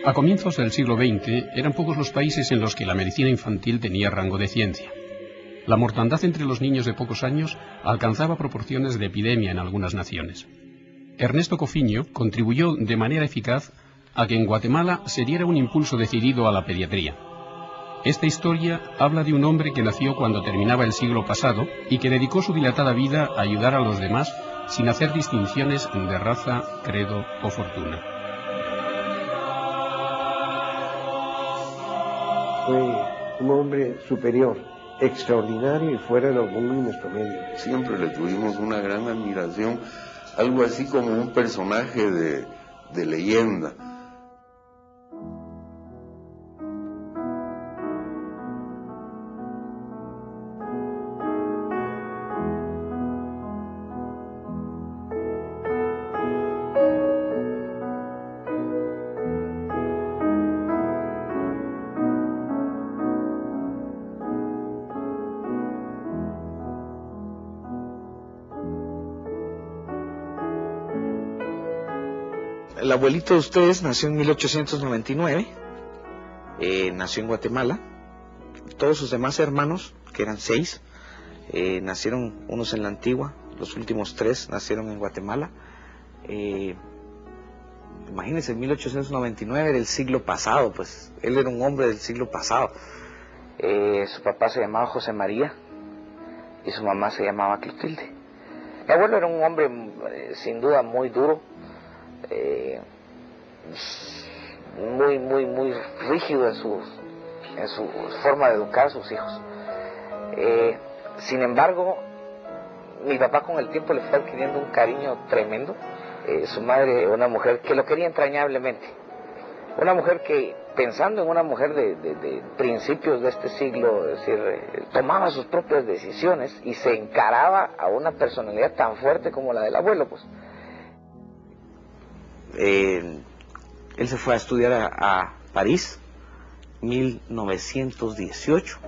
A comienzos del siglo XX eran pocos los países en los que la medicina infantil tenía rango de ciencia. La mortandad entre los niños de pocos años alcanzaba proporciones de epidemia en algunas naciones. Ernesto Cofiño contribuyó de manera eficaz a que en Guatemala se diera un impulso decidido a la pediatría. Esta historia habla de un hombre que nació cuando terminaba el siglo pasado y que dedicó su dilatada vida a ayudar a los demás sin hacer distinciones de raza, credo o fortuna. Fue un hombre superior, extraordinario y fuera de lo común en nuestro medio. Siempre le tuvimos una gran admiración, algo así como un personaje de leyenda. El abuelito de ustedes nació en 1899, nació en Guatemala. Todos sus demás hermanos, que eran 6, nacieron unos en la Antigua, los últimos 3 nacieron en Guatemala. Imagínense, en 1899 era el siglo pasado, pues él era un hombre del siglo pasado. Su papá se llamaba José María y su mamá se llamaba Clotilde. Mi abuelo era un hombre sin duda muy duro, muy rígido en su forma de educar a sus hijos. Sin embargo, mi papá con el tiempo le fue adquiriendo un cariño tremendo. Su madre, una mujer que lo quería entrañablemente, una mujer que, pensando en una mujer de principios de este siglo, es decir, tomaba sus propias decisiones y se encaraba a una personalidad tan fuerte como la del abuelo, pues. Él se fue a estudiar a París, 1918.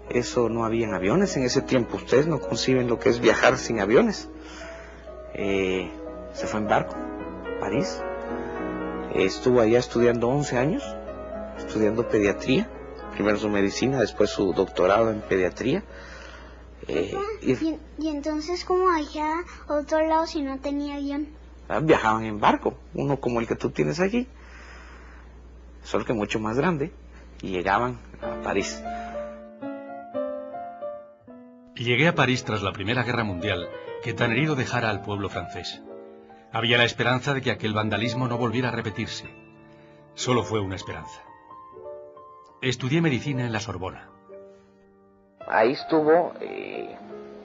Eso, no habían aviones en ese tiempo. Ustedes no conciben lo que es viajar sin aviones. Se fue en barco a París. Estuvo allá estudiando 11 años, estudiando pediatría. Primero su medicina, después su doctorado en pediatría. ¿Y entonces cómo allá a otro lado si no tenía avión? Viajaban en barco, uno como el que tú tienes aquí, solo que mucho más grande, y llegaban a París. Llegué a París tras la Primera Guerra Mundial, que tan herido dejara al pueblo francés. Había la esperanza de que aquel vandalismo no volviera a repetirse. Solo fue una esperanza. Estudié medicina en la Sorbona. Ahí estuvo,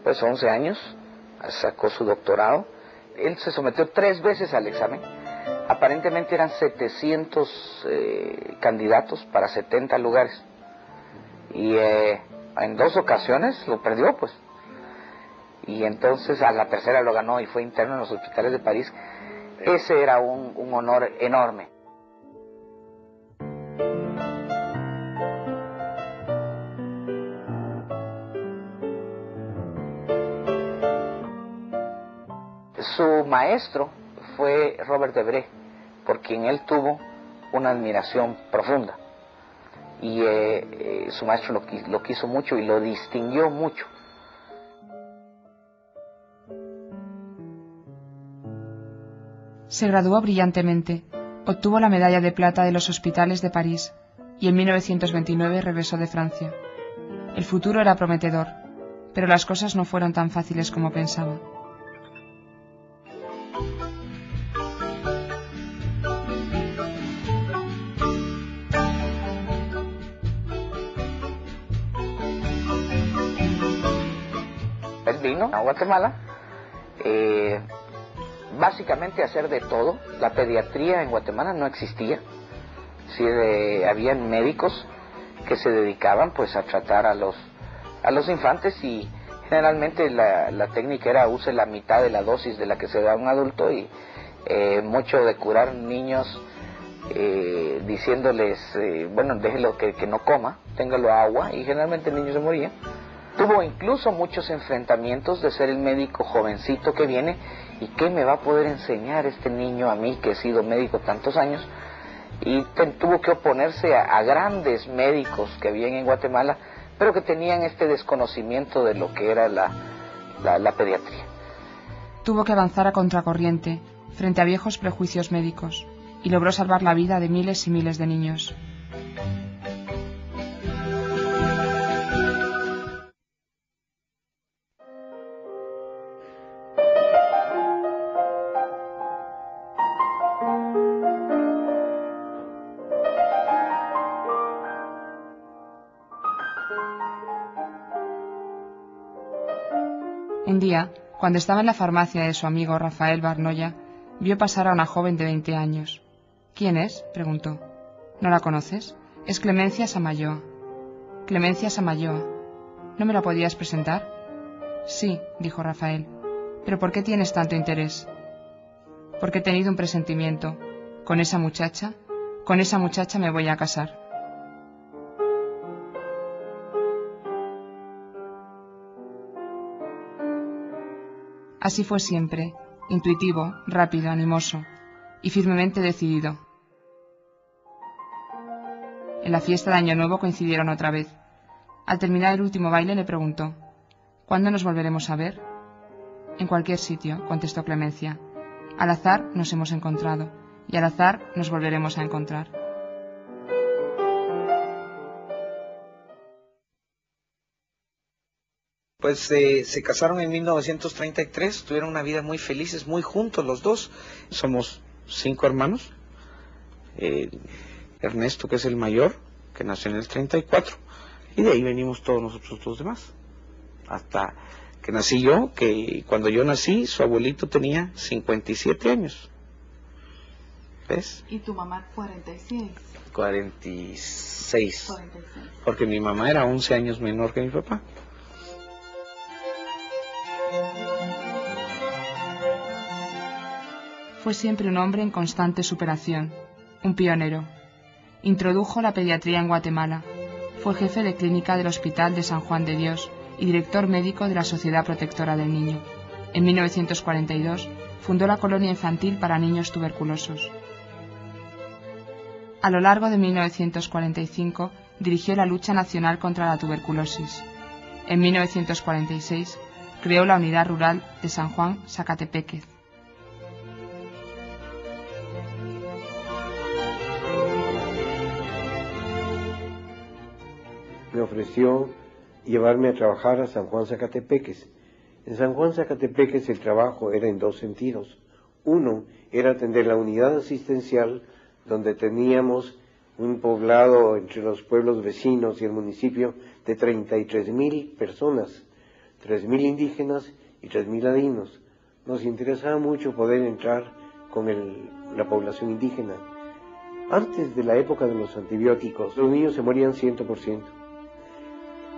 11 años, sacó su doctorado. Él se sometió 3 veces al examen. Aparentemente eran 700 candidatos para 70 lugares. Y en 2 ocasiones lo perdió, pues. Y entonces a la tercera lo ganó y fue interno en los hospitales de París. Ese era un honor enorme. Su maestro fue Robert Debré, por quien él tuvo una admiración profunda. Y su maestro lo quiso mucho y lo distinguió mucho. Se graduó brillantemente, obtuvo la medalla de plata de los hospitales de París y en 1929 regresó de Francia. El futuro era prometedor, pero las cosas no fueron tan fáciles como pensaba. Él vino a Guatemala, básicamente a hacer de todo. La pediatría en Guatemala no existía. Sí, habían médicos que se dedicaban pues a tratar a los infantes, y generalmente la técnica era use la mitad de la dosis de la que se da a un adulto, y mucho de curar niños diciéndoles, bueno, déjelo que no coma, téngalo agua, y generalmente el niño se moría. Tuvo incluso muchos enfrentamientos de ser el médico jovencito que viene y qué me va a poder enseñar este niño a mí que he sido médico tantos años. y tuvo que oponerse a grandes médicos que habían en Guatemala, pero que tenían este desconocimiento de lo que era la pediatría. Tuvo que avanzar a contracorriente, frente a viejos prejuicios médicos, y logró salvar la vida de miles y miles de niños. Un día, cuando estaba en la farmacia de su amigo Rafael Barnoya, vio pasar a una joven de 20 años. ¿Quién es?, preguntó. ¿No la conoces? Es Clemencia Samayoa. Clemencia Samayoa. ¿No me la podías presentar? Sí, dijo Rafael. ¿Pero por qué tienes tanto interés? Porque he tenido un presentimiento. Con esa muchacha me voy a casar. Así fue siempre, intuitivo, rápido, animoso y firmemente decidido. En la fiesta de Año Nuevo coincidieron otra vez. Al terminar el último baile le preguntó: ¿Cuándo nos volveremos a ver? En cualquier sitio, contestó Clemencia. Al azar nos hemos encontrado, y al azar nos volveremos a encontrar. Pues se casaron en 1933, tuvieron una vida muy felices, muy juntos los dos. Somos 5 hermanos. Ernesto, que es el mayor, que nació en el 34, y de ahí venimos todos nosotros los demás. Hasta que nací yo, que cuando yo nací, su abuelito tenía 57 años. ¿Ves? ¿Y tu mamá 46? 46. Porque mi mamá era 11 años menor que mi papá. Fue siempre un hombre en constante superación, un pionero. Introdujo la pediatría en Guatemala. Fue jefe de clínica del Hospital de San Juan de Dios y director médico de la Sociedad Protectora del Niño. En 1942 fundó la colonia infantil para niños tuberculosos. A lo largo de 1945 dirigió la lucha nacional contra la tuberculosis. En 1946 creó la unidad rural de San Juan Zacatepéquez. Me ofreció llevarme a trabajar a San Juan Zacatepéquez. En San Juan Zacatepéquez el trabajo era en 2 sentidos. Uno era atender la unidad asistencial, donde teníamos un poblado entre los pueblos vecinos y el municipio de 33,000 personas, 3,000 indígenas y 3,000 ladinos. Nos interesaba mucho poder entrar con la población indígena. Antes de la época de los antibióticos, los niños se morían 100%.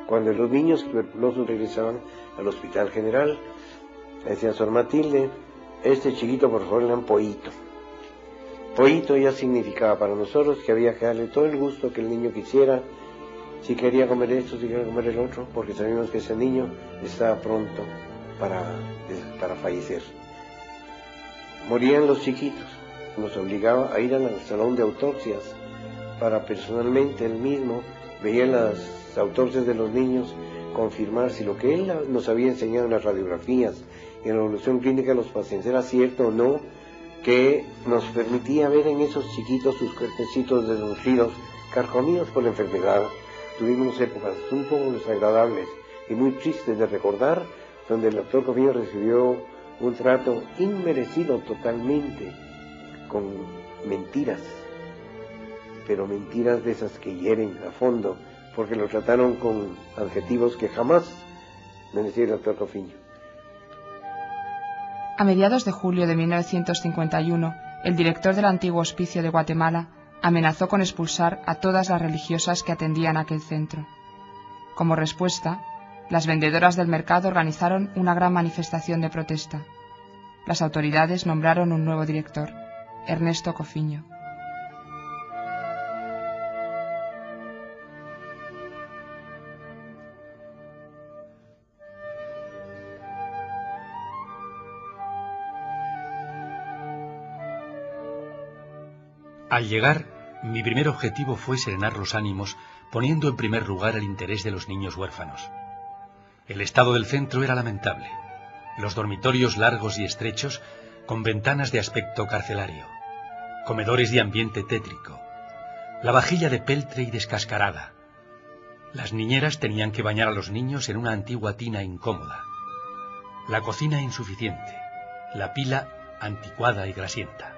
Cuando los niños tuberculosos regresaban al hospital general, le decían: Sor Matilde, este chiquito por favor le dan pollito. Pollito ya significaba para nosotros que había que darle todo el gusto que el niño quisiera, si quería comer esto, si quería comer el otro, porque sabíamos que ese niño estaba pronto para fallecer. Morían los chiquitos, nos obligaba a ir al salón de autopsias para personalmente él mismo veía las autopsias de los niños, confirmar si lo que él nos había enseñado en las radiografías y en la evolución clínica de los pacientes era cierto o no, que nos permitía ver en esos chiquitos sus cuerpecitos desnutridos, carcomidos por la enfermedad. Tuvimos épocas un poco desagradables y muy tristes de recordar, donde el doctor Cofiño recibió un trato inmerecido totalmente, con mentiras, pero mentiras de esas que hieren a fondo, porque lo trataron con adjetivos que jamás me decía el doctor Cofiño. A mediados de julio de 1951, el director del antiguo hospicio de Guatemala amenazó con expulsar a todas las religiosas que atendían aquel centro. Como respuesta, las vendedoras del mercado organizaron una gran manifestación de protesta. Las autoridades nombraron un nuevo director, Ernesto Cofiño. Al llegar, Mi primer objetivo fue serenar los ánimos, poniendo en primer lugar el interés de los niños huérfanos. El estado del centro era lamentable. Los dormitorios largos y estrechos, con ventanas de aspecto carcelario. Comedores de ambiente tétrico. La vajilla de peltre y descascarada. Las niñeras tenían que bañar a los niños en una antigua tina incómoda. La cocina insuficiente. La pila anticuada y grasienta.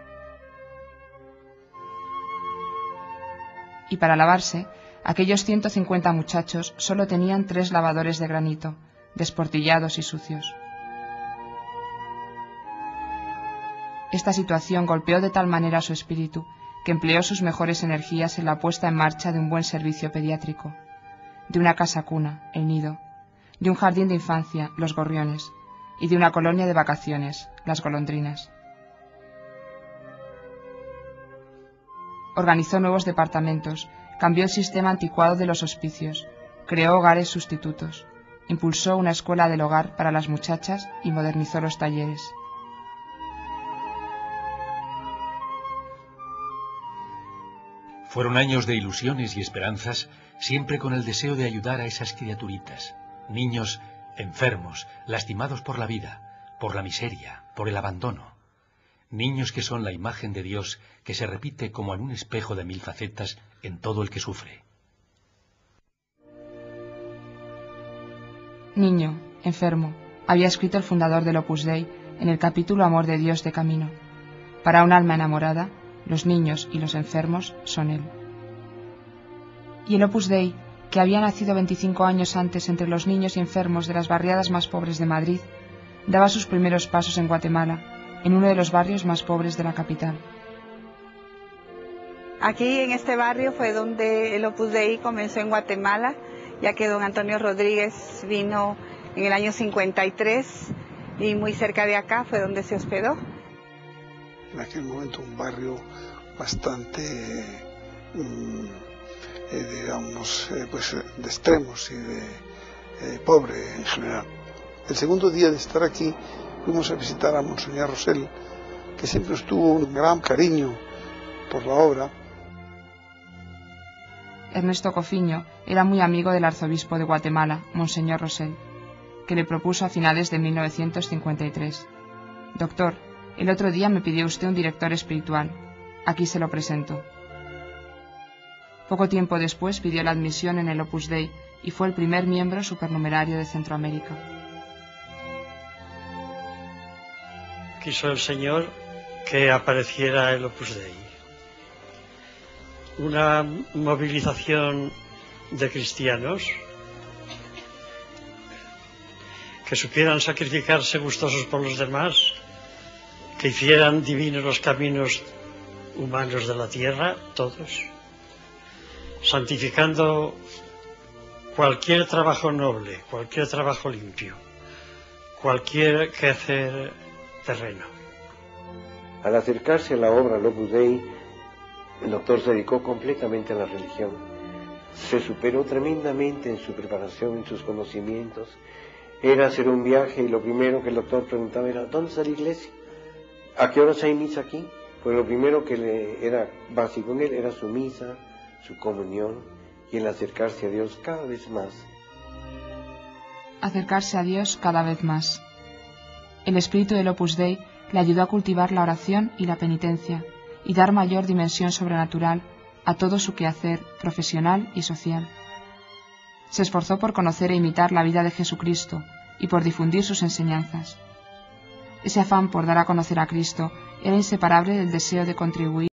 Y para lavarse, aquellos 150 muchachos solo tenían 3 lavadores de granito, desportillados y sucios. Esta situación golpeó de tal manera su espíritu que empleó sus mejores energías en la puesta en marcha de un buen servicio pediátrico, de una casa cuna, el Nido, de un jardín de infancia, los Gorriones, y de una colonia de vacaciones, las Golondrinas. Organizó nuevos departamentos, cambió el sistema anticuado de los hospicios, creó hogares sustitutos, impulsó una escuela del hogar para las muchachas y modernizó los talleres. Fueron años de ilusiones y esperanzas, siempre con el deseo de ayudar a esas criaturitas, niños enfermos, lastimados por la vida, por la miseria, por el abandono. Niños que son la imagen de Dios que se repite como en un espejo de 1000 facetas en todo el que sufre. Niño, enfermo, había escrito el fundador del Opus Dei en el capítulo Amor de Dios de Camino. Para un alma enamorada, los niños y los enfermos son Él. Y el Opus Dei, que había nacido 25 años antes entre los niños y enfermos de las barriadas más pobres de Madrid, daba sus primeros pasos en Guatemala, en uno de los barrios más pobres de la capital. Aquí en este barrio fue donde el Opus Dei comenzó en Guatemala, ya que don Antonio Rodríguez vino en el año 53 y muy cerca de acá fue donde se hospedó. En aquel momento un barrio bastante, digamos, pues de extremos y de pobre en general. El segundo día de estar aquí fuimos a visitar a Monseñor Rosell, que siempre estuvo un gran cariño por la obra. Ernesto Cofiño era muy amigo del arzobispo de Guatemala, Monseñor Rosell, que le propuso a finales de 1953. Doctor, el otro día me pidió usted un director espiritual. Aquí se lo presento. Poco tiempo después pidió la admisión en el Opus Dei y fue el primer miembro supernumerario de Centroamérica. Quiso el Señor que apareciera el Opus Dei. Una movilización de cristianos que supieran sacrificarse gustosos por los demás, que hicieran divinos los caminos humanos de la tierra, todos, santificando cualquier trabajo noble, cualquier trabajo limpio, cualquier quehacer terreno. Al acercarse a la obra Opus Dei, el doctor se dedicó completamente a la religión. Se superó tremendamente en su preparación, en sus conocimientos. Era hacer un viaje y lo primero que el doctor preguntaba era: ¿dónde está la iglesia? ¿A qué horas hay misa aquí? Pues lo primero que le era básico en él era su misa, su comunión y el acercarse a Dios cada vez más. Acercarse a Dios cada vez más. El espíritu del Opus Dei le ayudó a cultivar la oración y la penitencia y dar mayor dimensión sobrenatural a todo su quehacer profesional y social. Se esforzó por conocer e imitar la vida de Jesucristo y por difundir sus enseñanzas. Ese afán por dar a conocer a Cristo era inseparable del deseo de contribuir